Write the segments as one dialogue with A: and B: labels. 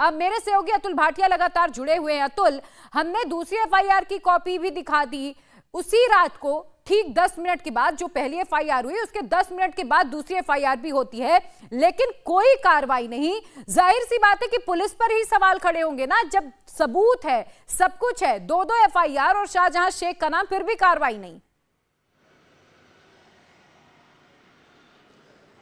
A: अब मेरे सहयोगी अतुल भाटिया लगातार जुड़े हुए हैं। अतुल, हमने दूसरी एफआईआर की कॉपी भी दिखा दी। उसी रात को ठीक 10 मिनट के बाद जो पहली एफआईआर हुई उसके 10 मिनट के बाद दूसरी एफआईआर भी होती है, लेकिन कोई कार्रवाई नहीं। जाहिर सी बात है कि पुलिस पर ही सवाल खड़े होंगे ना, जब सबूत है, सब कुछ है, दो एफआईआर और शाहजहां शेख का नाम, फिर भी कार्रवाई नहीं।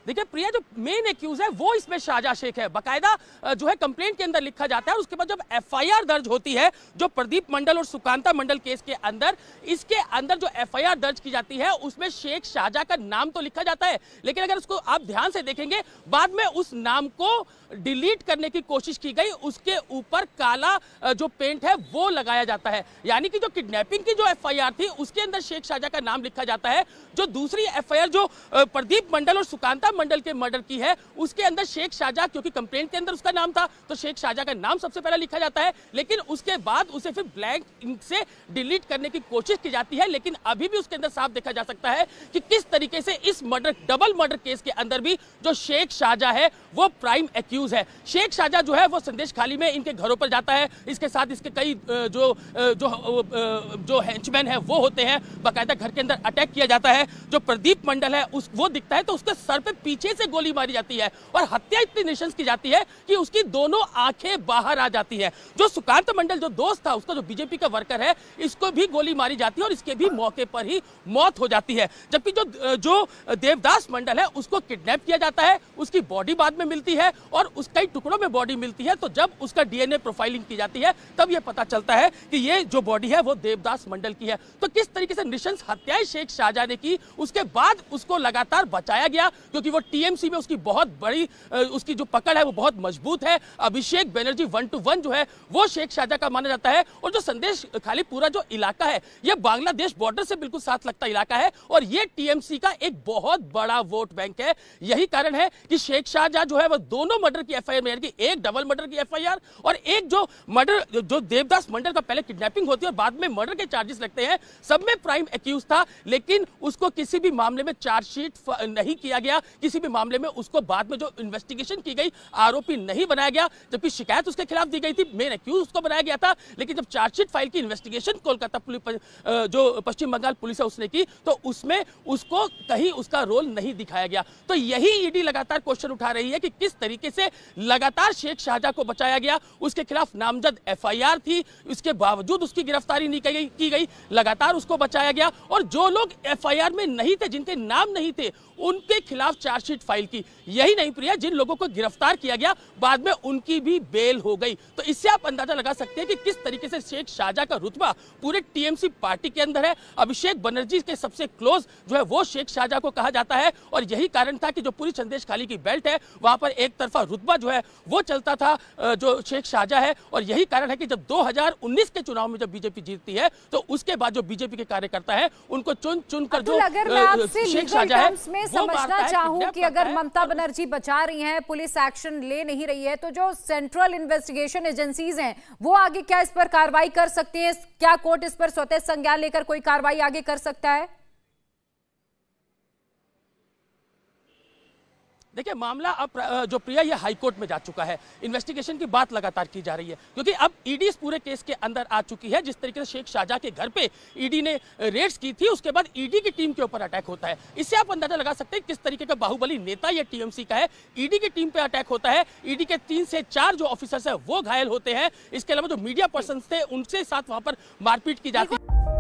B: देखिए प्रिया, जो मेन एक्यूज है वो इसमें शाहजहां शेख है। बकायदा जो है कंप्लेंट के अंदर लिखा जाता है और उसके बाद जब एफआईआर दर्ज होती है जो प्रदीप मंडल और सुकांता मंडल केस के अंदर, इसके अंदर जो एफआईआर दर्ज की जाती है उसमें शेख शाहजहां का नाम तो लिखा जाता है, लेकिन अगर उसको आप ध्यान से देखेंगे बाद में उस नाम को डिलीट करने की कोशिश की गई, उसके ऊपर काला जो पेंट है वो लगाया जाता है। यानी कि जो किडनैपिंग की जो एफआईआर थी उसके अंदर शेख शाहजहां का नाम लिखा जाता है। जो दूसरी एफआईआर जो प्रदीप मंडल और सुकांता मंडल के मर्डर की है उसके अंदर शेख शाहजहां, क्योंकि कंप्लेंट के अंदर उसका नाम था तो शेख शाहजहां का नाम सबसे पहले लिखा जाता है, लेकिन उसके बाद उसे फिर ब्लैंक इंक से डिलीट करने की कोशिश की जाती है। लेकिन अभी भी उसके अंदर साफ देखा जा सकता है कि किस तरीके से इस मर्डर, डबल मर्डर केस के अंदर भी जो शेख शाहजहां है वो प्राइम एक्यूज है। शेख शाहजहां जो है वो संदेश खाली में इनके घरों पर जाता है, इसके साथ इसके कई जो हेंचमैन है वो होते हैं, बाकायदा घर के अंदर अटैक किया जाता है। जो प्रदीप मंडल है वो दिखता है तो उसके सर पे पीछे से गोली मारी जाती है और हत्या इतनी निशंस की जाती है कि उसकी दोनों आंखें बाहर आ जाती है। जो सुकांत मंडल जो दोस्त था उसका, जो बीजेपी का वर्कर है, इसको भी गोली मारी जाती है और इसके भी मौके पर ही मौत हो जाती है। जबकि जो देवदास मंडल है उसको किडनैप किया जाता है, उसकी बॉडी बाद में मिलती है और उसका टुकड़ों में बॉडी मिलती है। तो जब उसका डीएनए प्रोफाइलिंग की जाती है तब यह पता चलता है कि ये जो बॉडी है वो देवदास मंडल की है। तो किस तरीके से निशंस हत्याएं शेख शाहजहां ने की, उसके बाद उसको लगातार बचाया गया क्योंकि वो टीएमसी में उसकी बहुत बड़ी उसकी जो पकड़ है वो बहुत मजबूत है। अभिषेक बनर्जी 1 to 1 जो है वो शेख शाहजहां का माना जाता है। और जो संदेश खाली पूरा जो इलाका है ये बांग्लादेश बॉर्डर से बिल्कुल साथ लगता इलाका है और ये टीएमसी का एक बहुत बड़ा वोट बैंक है। यही कारण है कि शेख शाहजहां जो है वो दोनों मर्डर की एफआईआर में, यानी एक डबल मर्डर की एफआईआर और एक जो मर्डर, जो देवदास मंडल का पहले किडनैपिंग होती है और बाद में मर्डर के चार्जेस लगते हैं, सब में प्राइम एक्यूज था। लेकिन उसको किसी भी मामले में चार्जशीट नहीं किया गया, किसी भी मामले में उसको बाद में जो इन्वेस्टिगेशन की गई आरोपी नहीं बनाया गया, जबकि शिकायत उसके खिलाफ दी गई थी, मेन एक्यूज उसको बनाया गया था। लेकिन जब चार्जशीट फाइल की इन्वेस्टिगेशन कोलकाता पुलिस, जो पश्चिम बंगाल पुलिस है उसने की, तो उसमें उसको कहीं उसका रोल नहीं दिखाया गया। तो यही ईडी लगातार क्वेश्चन उठा रही है कि किस तरीके से लगातार शेख शाहजहां को बचाया गया। उसके खिलाफ नामजद एफआईआर थी, इसके बावजूद उसकी गिरफ्तारी नहीं की गई, लगातार उसको बचाया गया। और जो लोग एफआईआर में नहीं थे, जिनके नाम नहीं थे, उनके खिलाफ चार्जशीट फाइल की। यही नहीं प्रिया, जिन लोगों को गिरफ्तार किया गया बाद में उनकी भी बेल हो गई। तो इससे आप अंदाजा लगा सकते हैं कि किस तरीके से शेख शाहजहां का रुतबा पूरे टीएमसी पार्टी के अंदर है। अभिषेक बनर्जी के सबसे क्लोज जो है वो शेख शाहजहां को कहा जाता है और यही कारण था कि जो पूरी संदेश खाली की बेल्ट है वहां पर एक तरफा रुतबा जो है वो चलता था जो शेख शाहजहां है। और यही कारण है कि जब 2019 के चुनाव में जब बीजेपी जीतती है तो उसके बाद जो बीजेपी के कार्यकर्ता है उनको चुन चुनकर जो शेख शाहजहां है
A: समझना चाहूं कि अगर ममता बनर्जी बचा रही हैं, पुलिस एक्शन ले नहीं रही है, तो जो सेंट्रल इन्वेस्टिगेशन एजेंसीज हैं वो आगे क्या इस पर कार्रवाई कर सकती हैं? क्या कोर्ट इस पर स्वतः संज्ञान लेकर कोई कार्रवाई आगे कर सकता है?
B: देखिए मामला अब जो प्रिया ये हाईकोर्ट में जा चुका है। इन्वेस्टिगेशन की बात लगातार की जा रही है क्योंकि अब ईडी इस पूरे केस के अंदर आ चुकी है। जिस तरीके से शेख शाहजहां के घर पे ईडी ने रेड्स की थी, उसके बाद ईडी की टीम के ऊपर अटैक होता है। इससे आप अंदाजा लगा सकते हैं किस तरीके का बाहुबली नेता ये टीएमसी का है। ईडी की टीम पे अटैक होता है, ईडी के 3 से 4 जो ऑफिसर्स है वो घायल होते हैं। इसके अलावा जो मीडिया पर्सन थे उनसे साथ वहां पर मारपीट की जाती है।